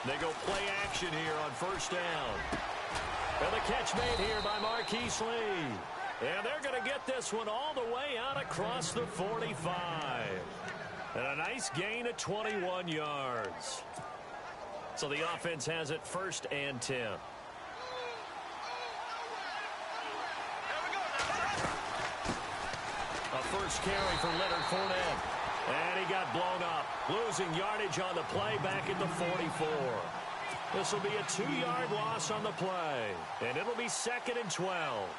They go play action here on first down. And the catch made here by Marquise Lee. And they're going to get this one all the way out across the 45. And a nice gain of 21 yards. So the offense has it 1st and 10. A first carry for Leonard Fournette. And he got blown up. Losing yardage on the play back at the 44. This will be a 2-yard loss on the play. And it'll be 2nd and 12.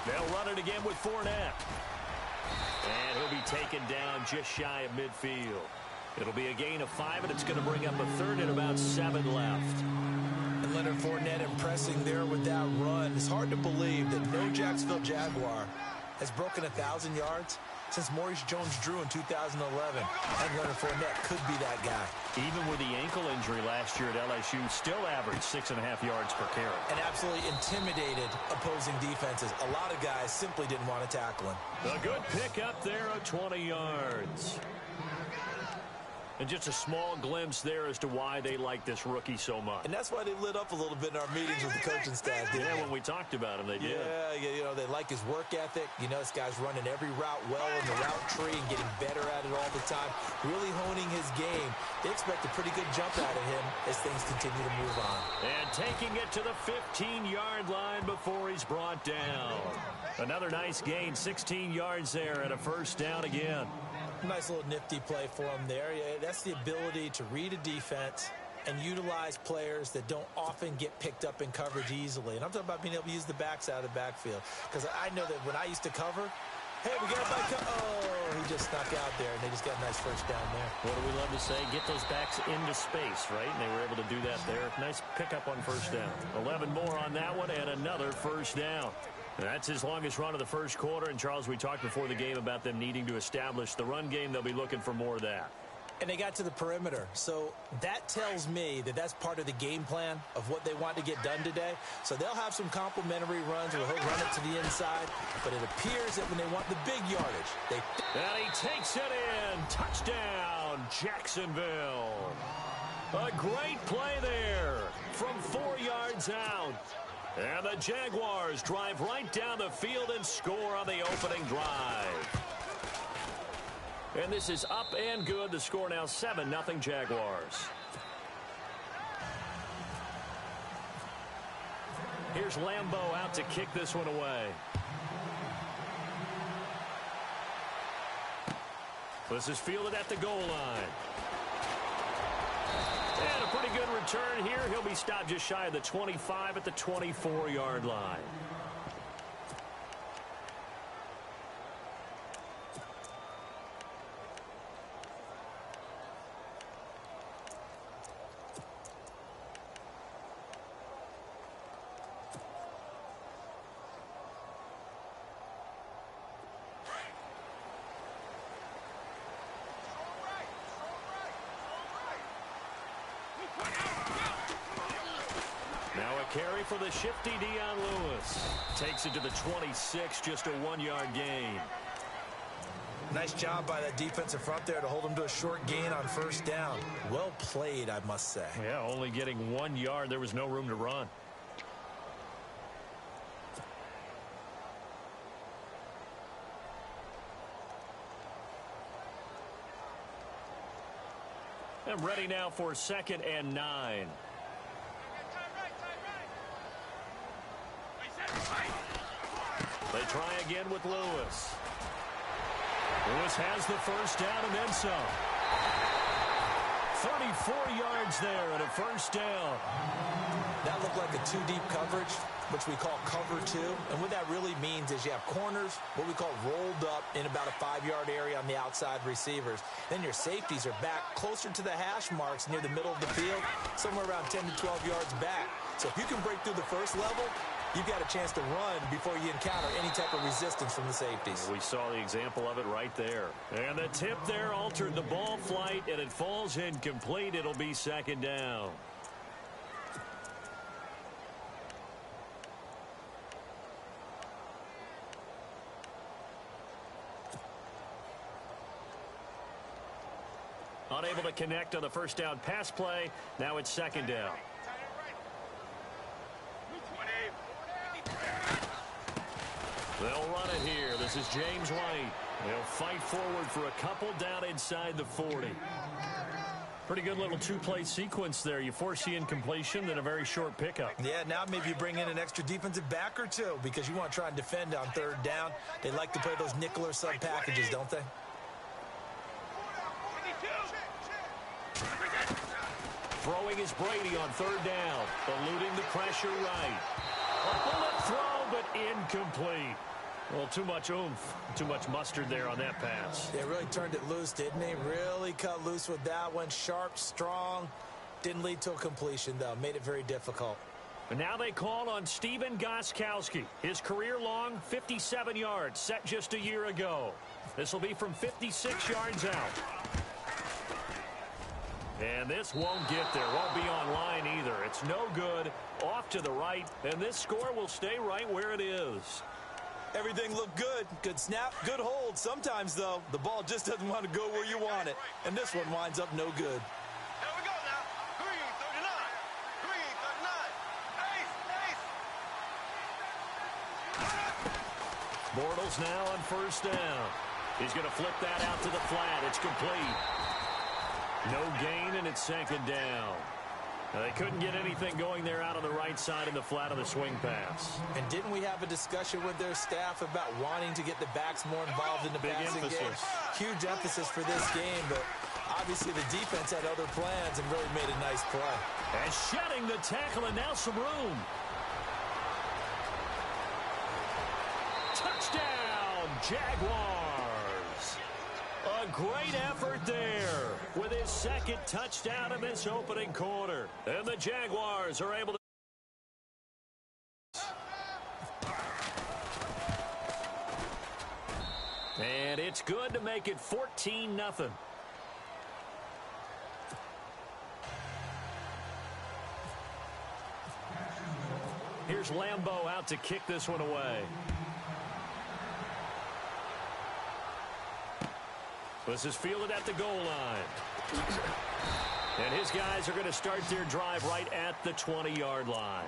They'll run it again with Fournette. And he'll be taken down just shy of midfield. It'll be a gain of 5, and it's going to bring up a 3rd and about 7 left. And Leonard Fournette impressing there with that run. It's hard to believe that no Jacksonville Jaguar has broken 1,000 yards since Maurice Jones-Drew in 2011. And Leonard Fournette could be that guy. Even with the ankle injury last year at LSU, still averaged 6.5 yards per carry. And absolutely intimidated opposing defenses. A lot of guys simply didn't want to tackle him. A good pick up there of 20 yards. And just a small glimpse there as to why they like this rookie so much. And that's why they lit up a little bit in our meetings with the coaching staff. Yeah, when we talked about him, they did. Yeah, you know, they like his work ethic. You know, this guy's running every route well in the route tree and getting better at it all the time. Really honing his game. They expect a pretty good jump out of him as things continue to move on. And taking it to the 15-yard line before he's brought down. Another nice gain, 16 yards there and a first down again. Nice little nifty play for him there. Yeah, that's the ability to read a defense and utilize players that don't often get picked up in coverage easily. And I'm talking about being able to use the backs out of the backfield. Because I know that when I used to cover, hey, we got a back. Oh, he just snuck out there, and they just got a nice first down there. What do we love to say? Get those backs into space, right? And they were able to do that there. Nice pickup on first down. 11 more on that one, and another first down. That's his longest run of the first quarter. And, Charles, we talked before the game about them needing to establish the run game. They'll be looking for more of that. And they got to the perimeter. So that tells me that that's part of the game plan of what they want to get done today. So they'll have some complimentary runs where he'll run it to the inside. But it appears that when they want the big yardage, they... And he takes it in. Touchdown, Jacksonville. A great play there from 4 yards out. And the Jaguars drive right down the field and score on the opening drive. And this is up and good. The score now 7-0 Jaguars. Here's Lambeau out to kick this one away. This is fielded at the goal line. And a pretty good return here. He'll be stopped just shy of the 25 at the 24-yard line. Carry for the shifty Dion Lewis. Takes it to the 26, just a 1-yard gain. Nice job by that defensive front there to hold him to a short gain on first down. Well played, I must say. Yeah, only getting 1 yard. There was no room to run. And ready now for 2nd and 9. They try again with Lewis. Lewis has the first down and then some. 34 yards there and a first down. That looked like a 2-deep coverage, which we call cover 2. And what that really means is you have corners, what we call rolled up in about a 5-yard area on the outside receivers. Then your safeties are back closer to the hash marks near the middle of the field, somewhere around 10 to 12 yards back. So if you can break through the first level, you've got a chance to run before you encounter any type of resistance from the safeties. We saw the example of it right there. And the tip there altered the ball flight, and it falls incomplete. It'll be 2nd down. Unable to connect on the first down pass play. Now it's second down. They'll run it here. This is James White. They'll fight forward for a couple down inside the 40. Pretty good little two-play sequence there. You force the incompletion, then a very short pickup. Yeah, now maybe you bring in an extra defensive back or two because you want to try and defend on third down. They like to play those nickel or sub packages, don't they? Throwing is Brady on third down. Eluding the pressure right. A bullet throw, but incomplete. Well, too much oomph, too much mustard there on that pass. They really turned it loose, didn't they? Really cut loose with that one. Sharp, strong. Didn't lead to a completion, though. Made it very difficult. And now they call on Stephen Gostkowski. His career-long 57 yards set just a year ago. This will be from 56 yards out. And this won't get there. Won't be on line either. It's no good. Off to the right. And this score will stay right where it is. Everything looked good. Good snap, good hold. Sometimes, though, the ball just doesn't want to go where you want it. And this one winds up no good. There we go now. Green 39. Green 39. Bortles now on first down. He's going to flip that out to the flat. It's complete. No gain, and it's second down. Now, they couldn't get anything going there out on the right side in the flat of the swing pass. And didn't we have a discussion with their staff about wanting to get the backs more involved in the passing game? Huge emphasis for this game, but obviously the defense had other plans and really made a nice play. And shedding the tackle, and now some room. Touchdown, Jaguars. A great effort there with his second touchdown in this opening quarter. And the Jaguars are able to. And it's good to make it 14-0. Here's Lambeau out to kick this one away. This is fielded at the goal line. And his guys are going to start their drive right at the 20-yard line.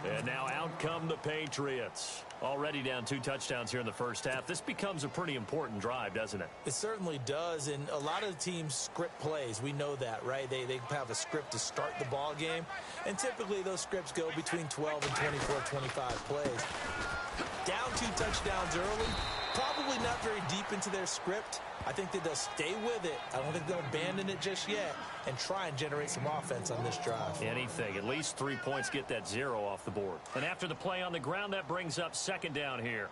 And now out come the Patriots. Already down 2 touchdowns here in the first half. This becomes a pretty important drive, doesn't it? It certainly does, and a lot of the teams script plays. We know that, right? They have a script to start the ball game, and typically those scripts go between 12 and 24, 25 plays. Down 2 touchdowns early, probably not very deep into their script. I think that they'll stay with it. I don't think they'll abandon it just yet and try and generate some offense on this drive. Anything. At least 3 points, get that 0 off the board. And after the play on the ground, that brings up second down here.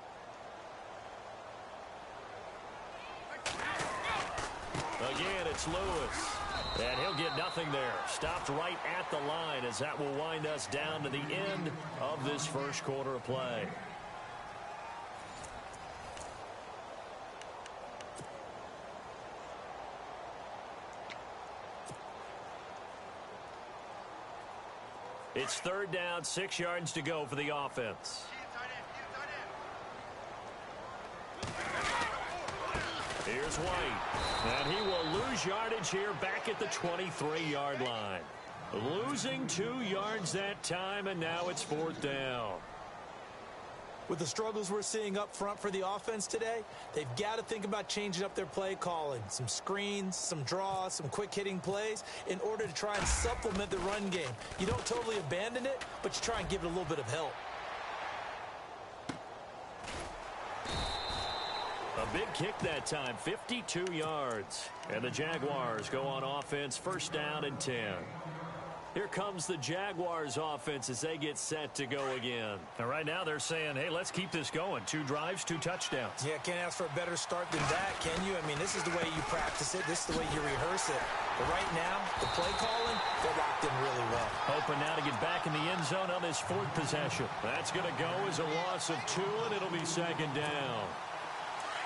Again, it's Lewis. And he'll get nothing there. Stopped right at the line as that will wind us down to the end of this first quarter of play. It's third down, 6 yards to go for the offense. Here's White. And he will lose yardage here back at the 23-yard line. Losing 2 yards that time, and now it's fourth down. With the struggles we're seeing up front for the offense today, they've got to think about changing up their play calling. Some screens, some draws, some quick-hitting plays in order to try and supplement the run game. You don't totally abandon it, but you try and give it a little bit of help. A big kick that time, 52 yards. And the Jaguars go on offense, first down and 10. Here comes the Jaguars offense as they get set to go again. And right now they're saying, hey, let's keep this going. 2 drives, 2 touchdowns. Yeah, can't ask for a better start than that, can you? I mean, this is the way you practice it. This is the way you rehearse it. But right now, the play calling, they're locked in really well. Hoping now to get back in the end zone on this 4th possession. That's going to go as a loss of 2, and it'll be second down.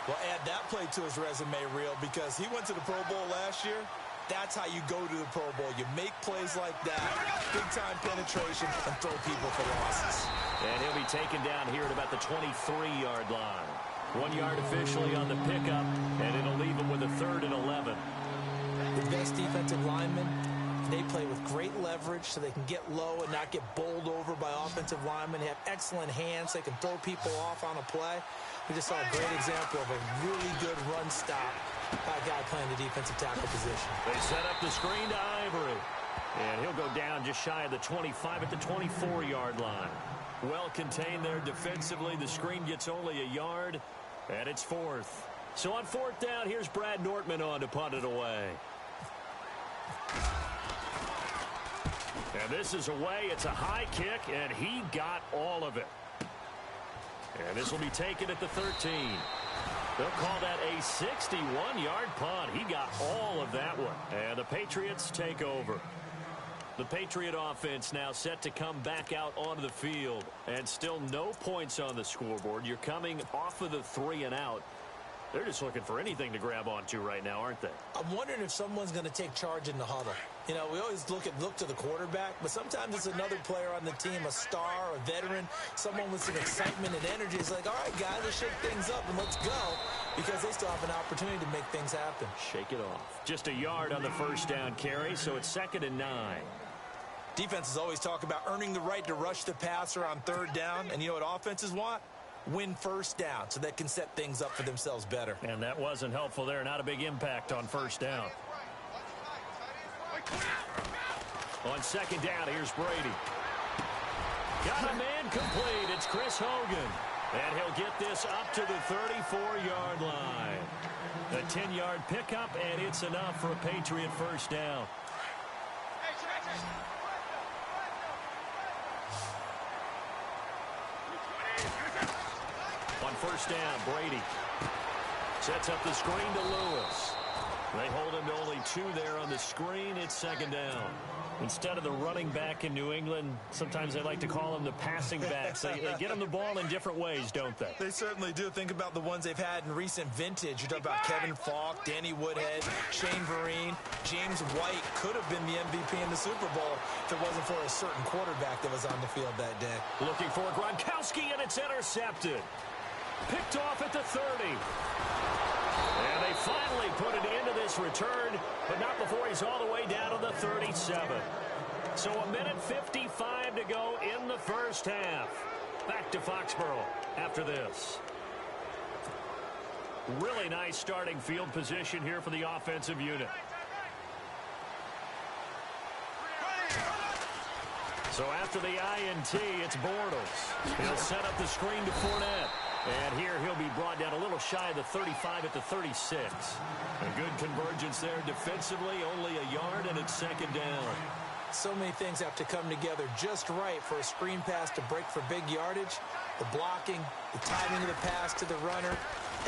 Well, add that play to his resume reel because he went to the Pro Bowl last year. That's how you go to the Pro Bowl. You make plays like that, big-time penetration, and throw people for losses. And he'll be taken down here at about the 23-yard line. 1 yard officially on the pickup, and it'll leave him with a 3rd and 11. The best defensive linemen, they play with great leverage so they can get low and not get bowled over by offensive linemen. They have excellent hands. They can throw people off on a play. We just saw a great example of a really good run stop by a guy playing the defensive tackle position. They set up the screen to Ivory. And he'll go down just shy of the 25 at the 24-yard line. Well contained there defensively. The screen gets only a yard, and it's fourth. So on fourth down, here's Brad Nortman on to punt it away. And this is away. It's a high kick, and he got all of it. And this will be taken at the 13. They'll call that a 61-yard punt. He got all of that one. And the Patriots take over. The Patriot offense now set to come back out onto the field. And still no points on the scoreboard. You're coming off of the 3 and out. They're just looking for anything to grab onto right now, aren't they? I'm wondering if someone's going to take charge in the huddle. You know, we always look to the quarterback, but sometimes it's another player on the team, a star, a veteran, someone with some excitement and energy. It's like, all right, guys, let's shake things up and let's go, because they still have an opportunity to make things happen. Shake it off. Just a yard on the first down carry, so it's 2nd and 9. Defenses always talk about earning the right to rush the passer on 3rd down, and you know what offenses want? Win first down so they can set things up for themselves better. And that wasn't helpful there. Not a big impact on first down. On 2nd down, here's Brady. Got a man complete. It's Chris Hogan. And he'll get this up to the 34-yard line. A 10-yard pickup, and it's enough for a Patriot first down. On first down, Brady sets up the screen to Lewis. They hold him to only 2 there on the screen. It's 2nd down. Instead of the running back in New England, sometimes they like to call them the passing backs. They get them the ball in different ways, don't they? They certainly do. Think about the ones they've had in recent vintage. You talk about Kevin Falk, Danny Woodhead, Shane Vereen. James White could have been the MVP in the Super Bowl if it wasn't for a certain quarterback that was on the field that day. Looking for Gronkowski, and it's intercepted. Picked off at the 30. And they finally put it into this return, but not before he's all the way down to the 37. So 1:55 to go in the first half. Back to Foxborough after this. Really nice starting field position here for the offensive unit. So after the INT, it's Bortles. He'll set up the screen to Fournette. And here he'll be brought down a little shy of the 35 at the 36. A good convergence there defensively, only a yard, and it's 2nd down. So many things have to come together just right for a screen pass to break for big yardage. The blocking, the timing of the pass to the runner,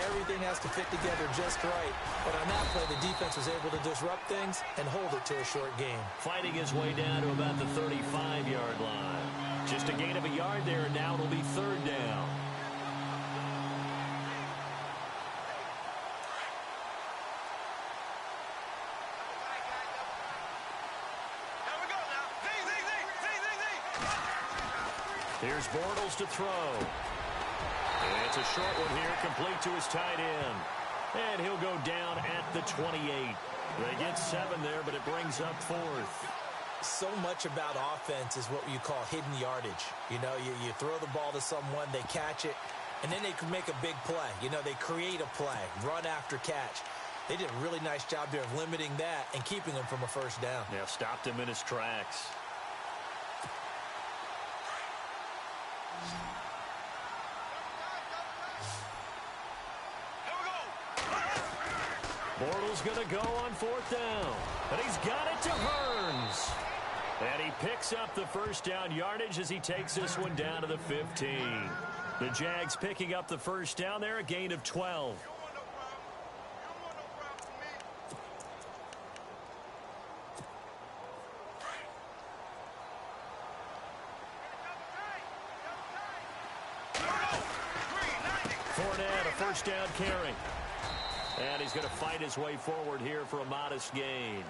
everything has to fit together just right. But on that play, the defense was able to disrupt things and hold it to a short game. Fighting his way down to about the 35-yard line. Just a gain of a yard there, and now it'll be 3rd down. Here's Bortles to throw. And it's a short one here, complete to his tight end. And he'll go down at the 28. They get 7 there, but it brings up 4th. So much about offense is what you call hidden yardage. You know, you throw the ball to someone, they catch it, and then they can make a big play. You know, they create a play, run after catch. They did a really nice job there of limiting that and keeping him from a first down. Yeah, stopped him in his tracks. Bortles going to go on 4th down. But he's got it to Hearns. And he picks up the first down yardage as he takes this one down to the 15. The Jags picking up the first down there, a gain of 12. Fournette, a first down carry. And he's going to fight his way forward here for a modest gain.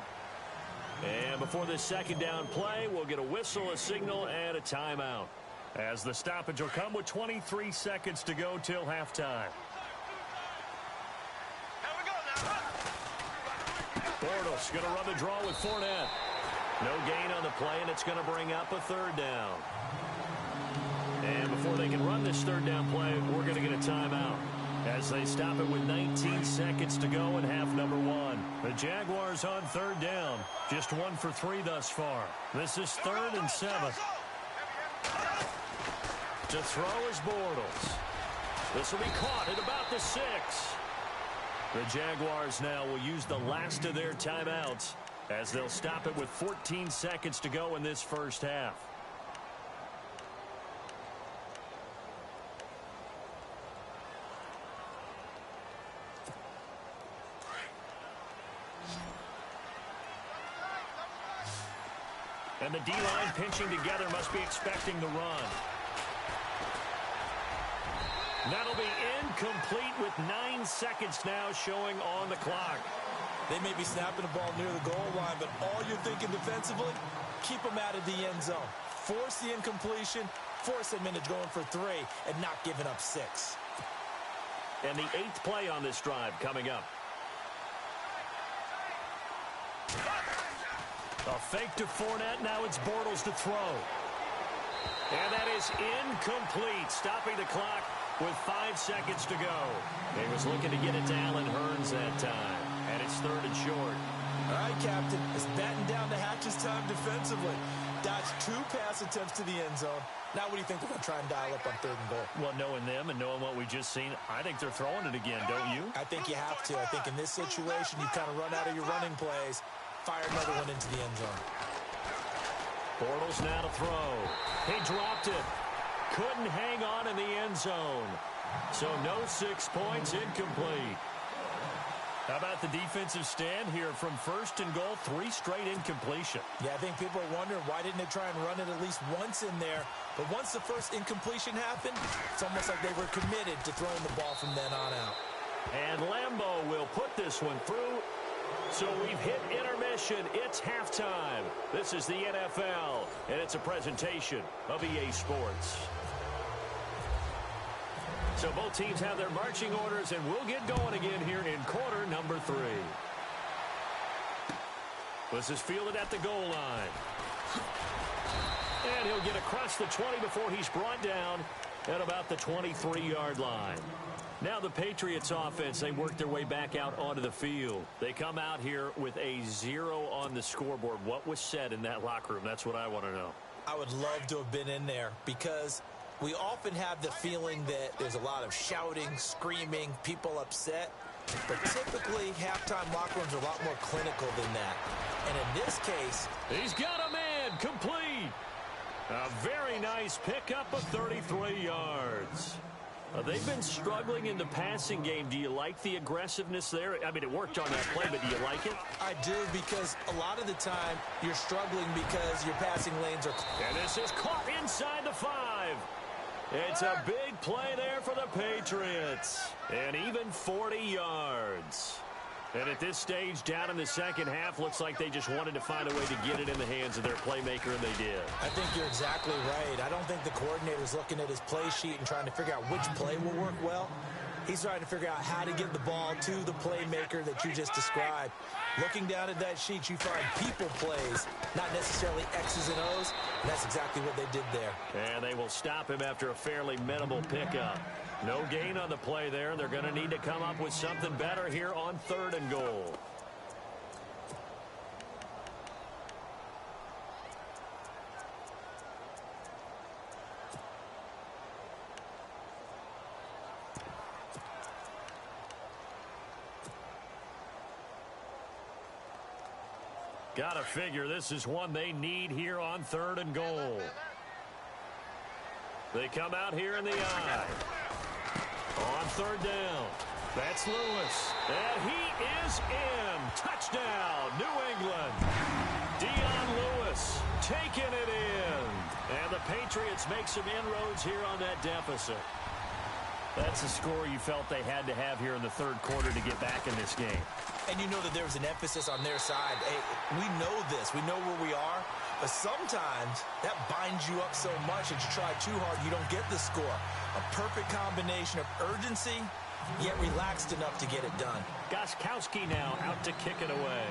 And before this 2nd down play, we'll get a whistle, a signal, and a timeout. As the stoppage will come with 23 seconds to go till halftime. Bortles Bortles going to run the draw with Fournette. No gain on the play, and it's going to bring up a third down. And before they can run this third down play, we're going to get a timeout as they stop it with 19 seconds to go in half number one. The Jaguars on third down, just 1 for 3 thus far. This is 3rd and 7. To throw is Bortles. This will be caught at about the 6. The Jaguars now will use the last of their timeouts as they'll stop it with 14 seconds to go in this first half. And the D-line pinching together must be expecting the run. That'll be incomplete with 9 seconds now showing on the clock. They may be snapping the ball near the goal line, but all you're thinking defensively, keep them out of the end zone. Force the incompletion, force them into going for 3, and not giving up 6. And the 8th play on this drive coming up. A fake to Fournette. Now it's Bortles to throw. And that is incomplete, stopping the clock with 5 seconds to go. He was looking to get it to Allen Hurns that time. And it's 3rd and short. All right, Captain. It's batten down the hatches time defensively. Dodged 2 pass attempts to the end zone. Now what do you think they're going to try and dial up on 3rd and goal? Well, knowing them and knowing what we just seen, I think they're throwing it again, don't you? I think you have to. I think in this situation, you kind of run out of your running plays. Fire another one into the end zone. Bortles now to throw. He dropped it. Couldn't hang on in the end zone. So no 6 points, incomplete. How about the defensive stand here from 1st and goal, 3 straight incompletion? Yeah, I think people are wondering why didn't they try and run it at least once in there. But once the first incompletion happened, it's almost like they were committed to throwing the ball from then on out. And Lambeau will put this one through. So we've hit intermission. It's halftime. This is the NFL, and it's a presentation of EA Sports. So both teams have their marching orders, and we'll get going again here in quarter number 3. This is fielded at the goal line. And he'll get across the 20 before he's brought down at about the 23-yard line. Now the Patriots offense, they work their way back out onto the field. They come out here with a 0 on the scoreboard. What was said in that locker room? That's what I want to know. I would love to have been in there because we often have the feeling that there's a lot of shouting, screaming, people upset. But typically, halftime locker rooms are a lot more clinical than that. And in this case, he's got a man complete. A very nice pickup of 33 yards. They've been struggling in the passing game. Do you like the aggressiveness there? I mean, it worked on that play, but do you like it? I do, because a lot of the time you're struggling because your passing lanes are... And this is caught inside the 5. It's a big play there for the Patriots. And even 40 yards. And at this stage, down in the second half, looks like they just wanted to find a way to get it in the hands of their playmaker, and they did. I think you're exactly right. I don't think the coordinator's looking at his play sheet and trying to figure out which play will work well. He's trying to figure out how to get the ball to the playmaker that you just described. Looking down at that sheet, you find people plays, not necessarily X's and O's, and that's exactly what they did there. And they will stop him after a fairly minimal pickup. No gain on the play there. They're going to need to come up with something better here on 3rd and goal. Got to figure this is one they need here on 3rd and goal. They come out here in the eye. On 3rd down. That's Lewis. And he is in. Touchdown, New England. Dion Lewis taking it in. And the Patriots make some inroads here on that deficit. That's the score you felt they had to have here in the 3rd quarter to get back in this game. And you know that there was an emphasis on their side. Hey, we know this. We know where we are. But sometimes that binds you up so much that you try too hard, you don't get the score. A perfect combination of urgency, yet relaxed enough to get it done. Gostkowski now out to kick it away.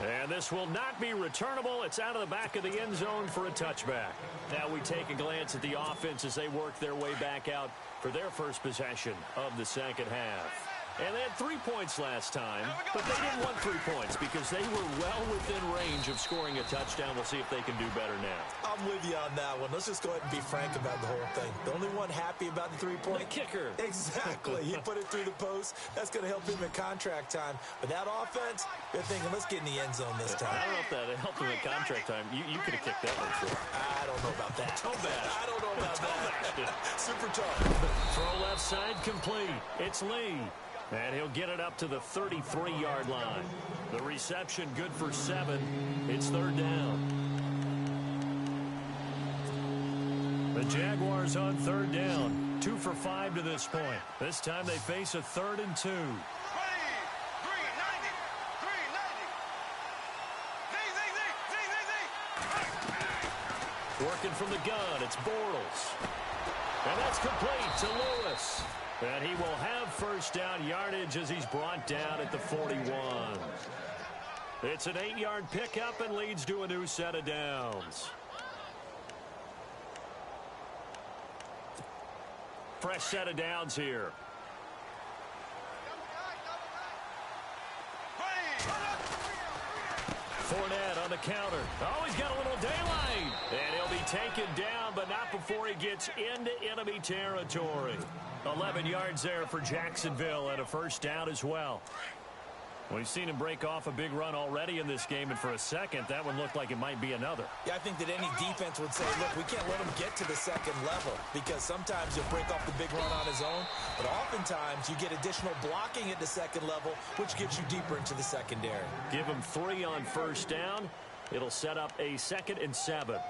And this will not be returnable. It's out of the back of the end zone for a touchback. Now we take a glance at the offense as they work their way back out for their first possession of the second half. And they had 3 points last time, but they didn't want 3 points because they were well within range of scoring a touchdown. We'll see if they can do better now. I'm with you on that one. Let's just go ahead and be frank about the whole thing. The only one happy about the 3-point. The kicker. Exactly. He put it through the post. That's going to help him in contract time. But that offense, they're thinking, let's get in the end zone this time. I don't know if that helped him in contract time. You could have kicked that one through. I don't know about that. I don't know about that. Super tough. Throw left side complete. It's Lee. And he'll get it up to the 33-yard line. The reception good for 7. It's third down. The Jaguars on third down. 2 for 5 to this point. This time they face a 3rd and 2. Working from the gun, it's Bortles. And that's complete to Lewis. And he will have first down yardage as he's brought down at the 41. It's an 8-yard pickup and leads to a new set of downs. Fresh set of downs here. Fournette on the counter. Oh, he's got a little daylight. And he'll be taken down, but not before he gets into enemy territory. 11 yards there for Jacksonville and a first down as well. We've seen him break off a big run already in this game, and for a second, that one looked like it might be another. Yeah, I think that any defense would say, look, we can't let him get to the second level because sometimes he'll break off the big run on his own, but oftentimes you get additional blocking at the second level, which gets you deeper into the secondary. Give him 3 on first down. It'll set up a 2nd and 7.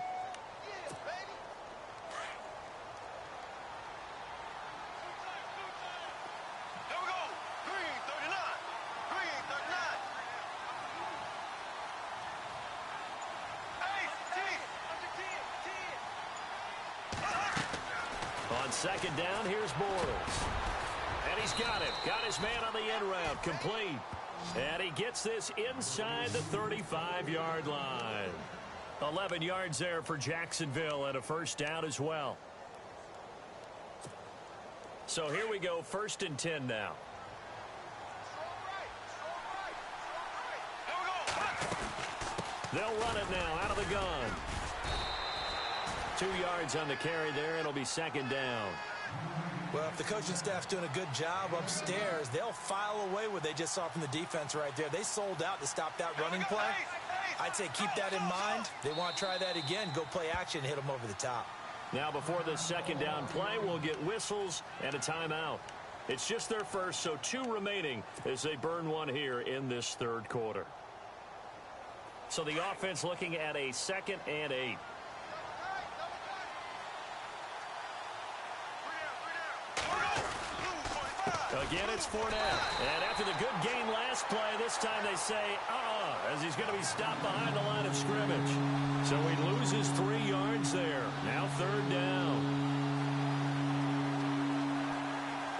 Second down, here's Bortles. And he's got it. Got his man on the end route. Complete. And he gets this inside the 35-yard line. 11 yards there for Jacksonville and a first down as well. So here we go, 1st and 10 now. They'll run it now out of the gun. 2 yards on the carry there. It'll be second down. Well, if the coaching staff's doing a good job upstairs, they'll file away what they just saw from the defense right there. They sold out to stop that running play. I'd say keep that in mind. They want to try that again. Go play action and hit them over the top. Now before the second down play, we'll get whistles and a timeout. It's just their first, so 2 remaining as they burn one here in this third quarter. So the offense looking at a 2nd and 8. Again, it's Fournette. And after the good game last play, this time they say, as he's going to be stopped behind the line of scrimmage. So he loses 3 yards there. Now third down.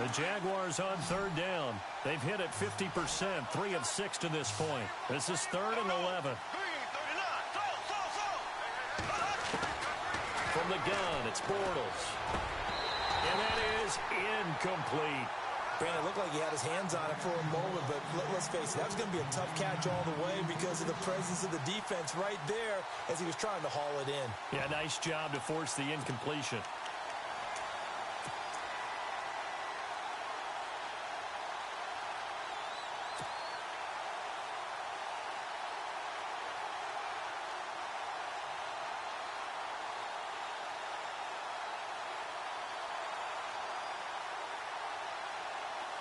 The Jaguars on third down. They've hit it 50%, 3 of 6 to this point. This is 3rd and 11. From the gun, it's Bortles. And that is incomplete. Brandon, it looked like he had his hands on it for a moment, but let's face it, that was going to be a tough catch all the way because of the presence of the defense right there as he was trying to haul it in. Yeah, nice job to force the incompletion.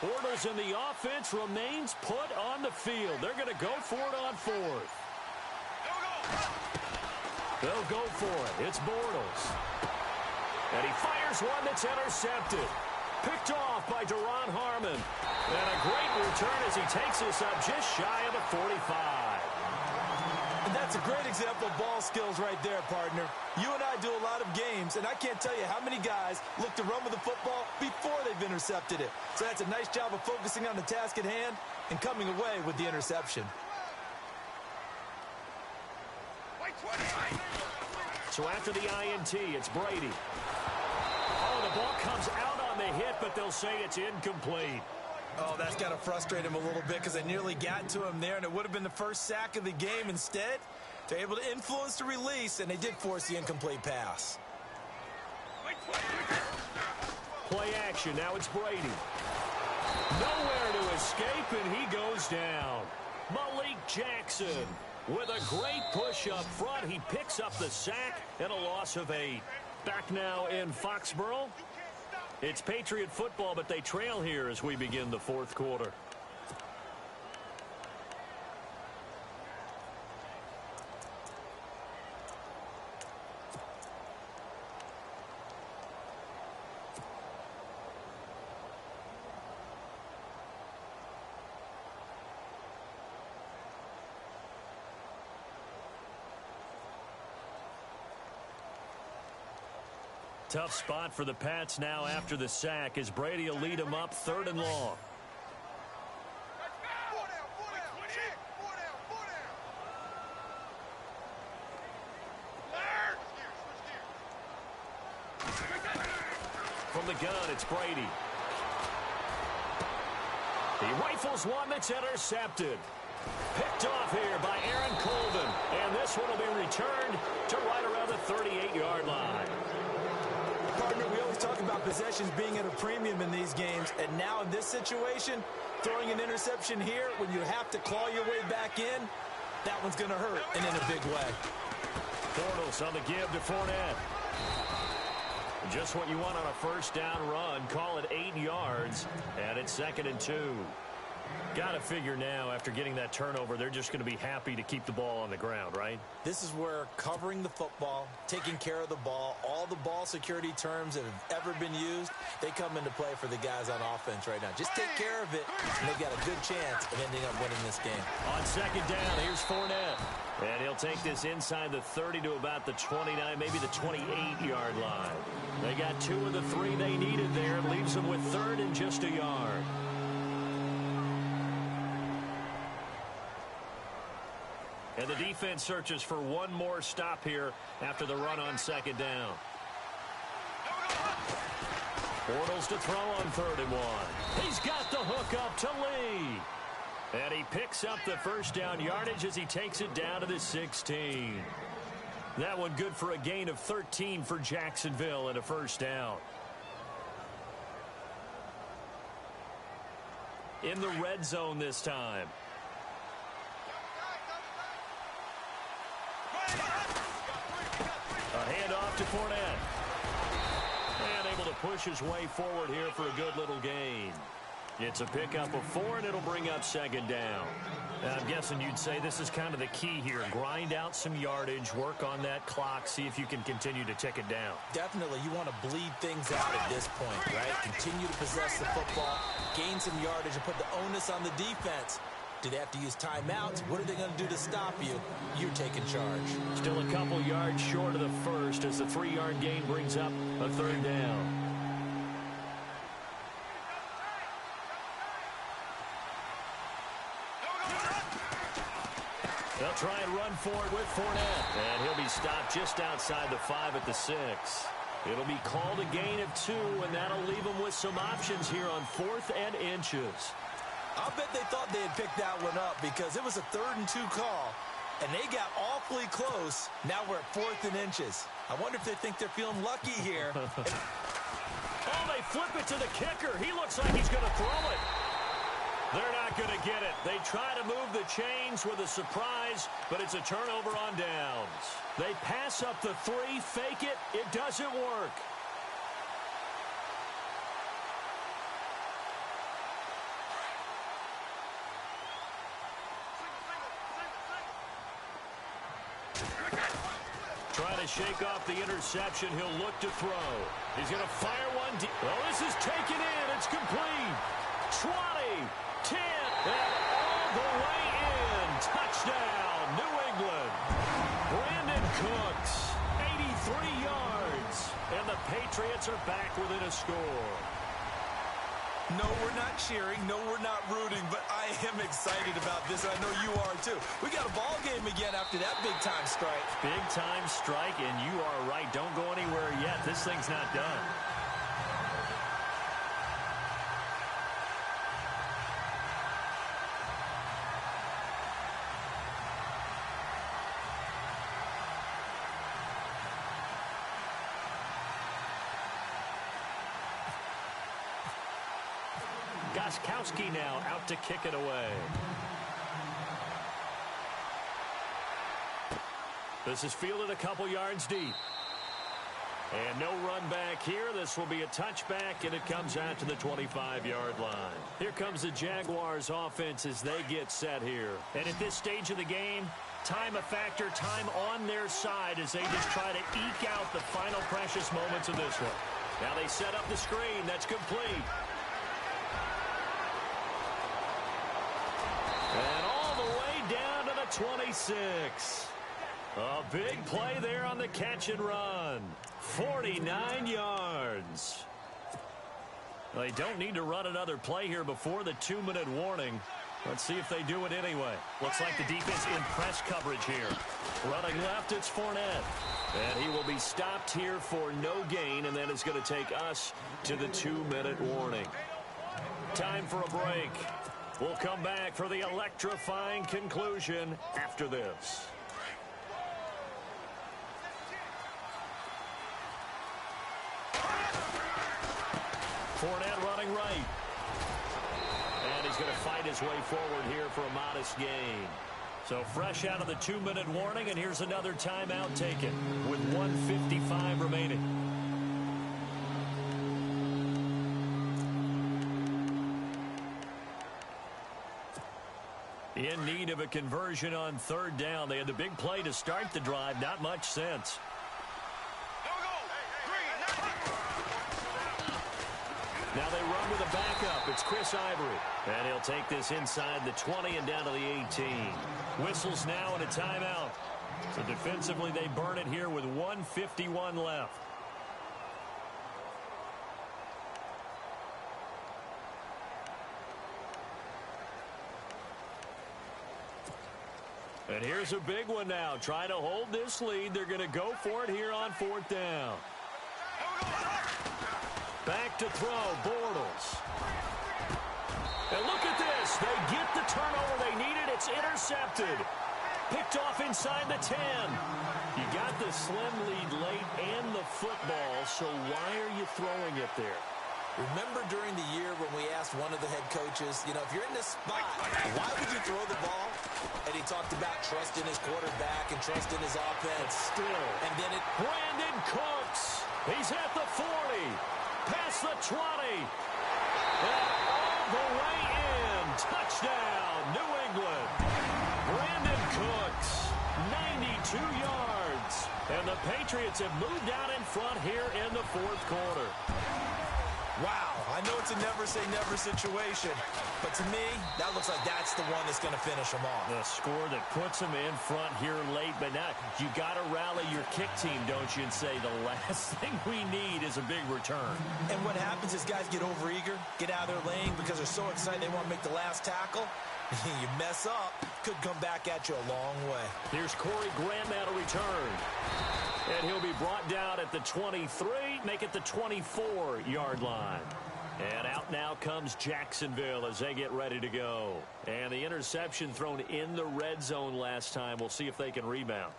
Bortles in the offense remains put on the field. They're going to go for it on 4th. They'll go for it. It's Bortles. And he fires one that's intercepted. Picked off by Duron Harmon. And a great return as he takes this up just shy of the 45. And that's a great example of ball skills right there, partner. You and I do a lot of games, and I can't tell you how many guys look to run with the football before they've intercepted it. So that's a nice job of focusing on the task at hand and coming away with the interception. So after the INT, it's Brady. Oh, the ball comes out on the hit, but they'll say it's incomplete. Oh, that's got to frustrate him a little bit because they nearly got to him there, and it would have been the first sack of the game. Instead, they're able to influence the release, and they did force the incomplete pass. Play action. Now it's Brady. Nowhere to escape, and he goes down. Malik Jackson with a great push up front. He picks up the sack and a loss of 8. Back now in Foxborough. It's Patriot football, but they trail here as we begin the fourth quarter. Tough spot for the Pats now after the sack as Brady will lead them up 3rd and long. From the gun, it's Brady. He rifles one that's intercepted. Picked off here by Aaron Colvin. And this one will be returned to right around the 38-yard line. Partner, we always talk about possessions being at a premium in these games, and now in this situation, throwing an interception here when you have to claw your way back in, that one's going to hurt, and in a big way. Bortles on the give to Fournette. Just what you want on a first down run. Call it 8 yards, and it's 2nd and 2. Got to figure now, after getting that turnover, they're just going to be happy to keep the ball on the ground, right? This is where covering the football, taking care of the ball, all the ball security terms that have ever been used, they come into play for the guys on offense right now. Just take care of it, and they've got a good chance of ending up winning this game. On 2nd down, here's Fournette. And he'll take this inside the 30 to about the 29, maybe the 28-yard line. They got 2 of the 3 they needed there. It leaves them with 3rd and just a yard. And the defense searches for one more stop here after the run on 2nd down. Bortles to throw on 3rd and 1. He's got the hook up to Lee. And he picks up the first down yardage as he takes it down to the 16. That one good for a gain of 13 for Jacksonville and a first down. In the red zone this time. A handoff to Fournette. And able to push his way forward here for a good little gain. It's a pickup of 4, and it'll bring up 2nd down. I'm guessing you'd say this is kind of the key here. Grind out some yardage, work on that clock, see if you can continue to tick it down. Definitely. You want to bleed things out at this point, right? Continue to possess the football, gain some yardage, and put the onus on the defense. Do they have to use timeouts? What are they going to do to stop you? You're taking charge. Still a couple yards short of the first as the 3-yard gain brings up a 3rd down. They'll try and run for it with Fournette. And he'll be stopped just outside the 5 at the 6. It'll be called a gain of 2, and that'll leave them with some options here on 4th and inches. I'll bet they thought they had picked that one up because it was a 3rd and 2 call, and they got awfully close. Now we're at 4th and inches. I wonder if they think they're feeling lucky here. Oh, they flip it to the kicker. He looks like he's going to throw it. They're not going to get it. They try to move the chains with a surprise, but it's a turnover on downs. They pass up the 3, fake it. It doesn't work. Trying to shake off the interception. He'll look to throw. He's going to fire one deep. Well, this is taken in. It's complete. 20, 10, and all the way in. Touchdown, New England. Brandon Cooks, 83 yards. And the Patriots are back within a score. No, we're not cheering. No, we're not rooting, but I am excited about this. I know you are, too. We got a ball game again after that big-time strike. Big-time strike, and you are right. Don't go anywhere yet. This thing's not done. Gostkowski now out to kick it away. This is fielded a couple yards deep. And no run back here. This will be a touchback, and it comes out to the 25-yard line. Here comes the Jaguars offense as they get set here. And at this stage of the game, time a factor, time on their side as they just try to eke out the final precious moments of this one. Now they set up the screen. That's complete. And all the way down to the 26. A big play there on the catch and run. 49 yards. They don't need to run another play here before the 2-minute warning. Let's see if they do it anyway. Looks like the defense in press coverage here. Running left, it's Fournette. And he will be stopped here for no gain, and then it's going to take us to the 2-minute warning. Time for a break. We'll come back for the electrifying conclusion after this. Fournette running right. And he's going to fight his way forward here for a modest gain. So fresh out of the 2-minute warning, and here's another timeout taken with 1:55 remaining. In need of a conversion on third down. They had the big play to start the drive. Not much sense. Now they run with a backup. It's Chris Ivory. And he'll take this inside the 20 and down to the 18. Whistles now and a timeout. So defensively they burn it here with 1:51 left. And here's a big one now. Trying to hold this lead. They're going to go for it here on fourth down. Back to throw, Bortles. And look at this. They get the turnover they needed. It's intercepted. Picked off inside the 10. You got the slim lead late and the football, so why are you throwing it there? Remember during the year when we asked one of the head coaches, you know, if you're in this spot, why would you throw the ball? And he talked about trusting his quarterback and trusting his offense. But still. And then it... Brandon Cooks. He's at the 40. Past the 20. And all the way in. Touchdown, New England. Brandon Cooks, 92 yards. And the Patriots have moved out in front here in the fourth quarter. Wow, I know it's a never-say-never situation, but to me, that looks like that's the one that's going to finish them off. The score that puts them in front here late, but now you got to rally your kick team, don't you, and say the last thing we need is a big return. And what happens is guys get overeager, get out of their lane because they're so excited they want to make the last tackle. You mess up, could come back at you a long way. Here's Corey Graham now to return. And he'll be brought down at the 23, make it the 24-yard line. And out now comes Jacksonville as they get ready to go. And the interception thrown in the red zone last time. We'll see if they can rebound.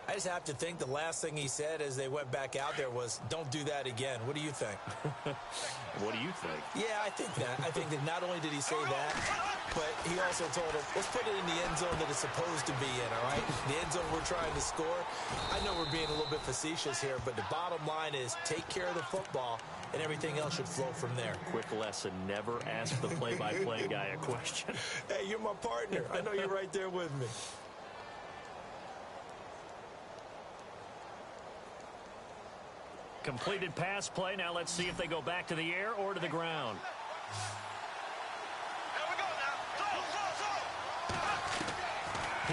I just have to think the last thing he said as they went back out there was, don't do that again. What do you think? What do you think? Yeah, I think that. I think that not only did he say that, but he also told him, let's put it in the end zone that it's supposed to be in, all right? The end zone we're trying to score. I know we're being a little bit facetious here, but the bottom line is take care of the football, and everything else should flow from there. Quick lesson, never ask the play-by-play guy a question. Hey, you're my partner. I know you're right there with me. Completed pass play. Now let's see if they go back to the air or to the ground. Here we go now. Throw.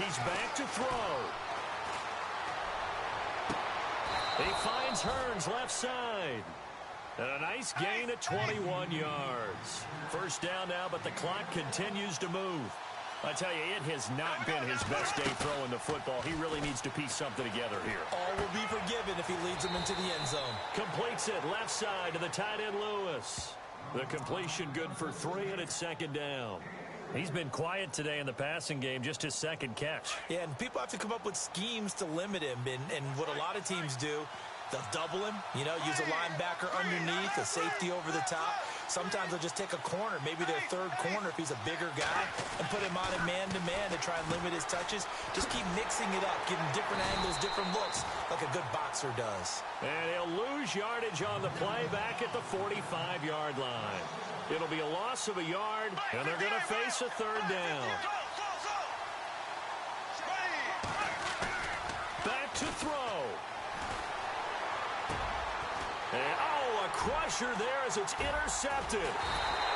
He's back to throw. He finds Hearns left side. And a nice gain of 21 yards. First down now, but the clock continues to move. I tell you, it has not been his best day throwing the football. He really needs to piece something together here. All will be forgiven if he leads them into the end zone. Completes it left side to the tight end Lewis. The completion good for 3, and it's second down. He's been quiet today in the passing game, just his second catch. Yeah, and people have to come up with schemes to limit him. And what a lot of teams do, they'll double him, use a linebacker underneath, a safety over the top. Sometimes they'll just take a corner, maybe their third corner if he's a bigger guy, and put him on a man-to-man to try and limit his touches. Just keep mixing it up, give him different angles, different looks, like a good boxer does. And he'll lose yardage on the play back at the 45-yard line. It'll be a loss of a yard, and they're going to face a third down. Back to throw. And, a crusher there as it's intercepted.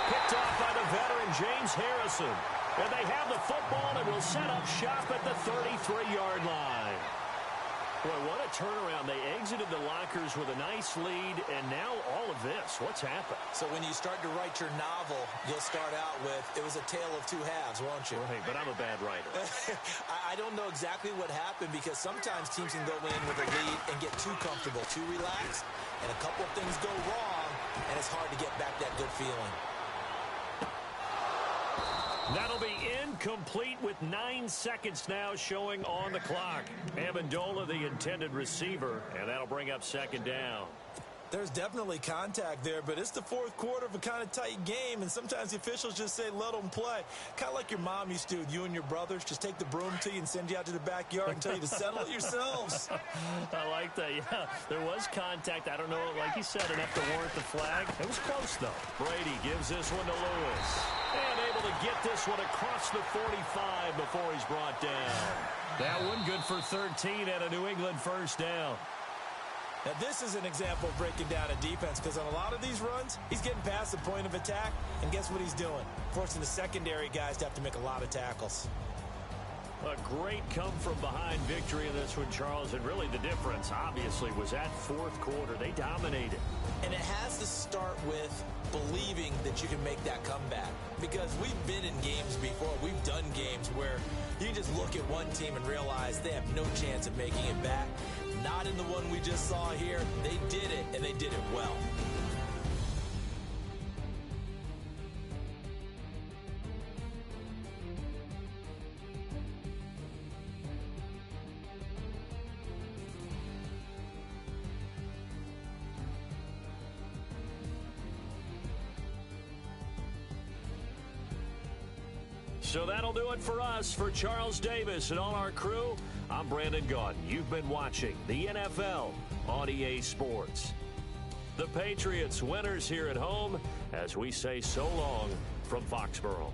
Picked off by the veteran James Harrison. And they have the football and will set up shop at the 33-yard line. Boy, what a turnaround. They exited the lockers with a nice lead, and now all of this. What's happened? So when you start to write your novel, you'll start out with, it was a tale of two halves, won't you? Right, but I'm a bad writer. I don't know exactly what happened, because sometimes teams can go in with a lead and get too comfortable, too relaxed, and a couple of things go wrong, and it's hard to get back that good feeling. That'll be incomplete with 9 seconds now showing on the clock. Amendola, the intended receiver, and that'll bring up second down. There's definitely contact there, but it's the fourth quarter of a kind of tight game, and sometimes the officials just say, let them play. Kind of like your mom used to with you and your brothers. Just take the broom to you and send you out to the backyard and tell you to settle it yourselves. I like that, yeah. There was contact. I don't know, like you said, enough to warrant the flag. It was close, though. Brady gives this one to Lewis. And able to get this one across the 45 before he's brought down. That one good for 13 and a New England first down. Now, this is an example of breaking down a defense, because on a lot of these runs, he's getting past the point of attack, and guess what he's doing? Forcing the secondary guys to have to make a lot of tackles. A great come-from-behind victory in this one, Charles, and really the difference, obviously, was that fourth quarter. They dominated. And it has to start with believing that you can make that comeback, because we've been in games before. We've done games where you can just look at one team and realize they have no chance of making it back. Not in the one we just saw here. They did it, and they did it well. So that'll do it for us. For Charles Davis and all our crew, I'm Brandon Gaudin. You've been watching the NFL on EA Sports. The Patriots winners here at home as we say so long from Foxborough.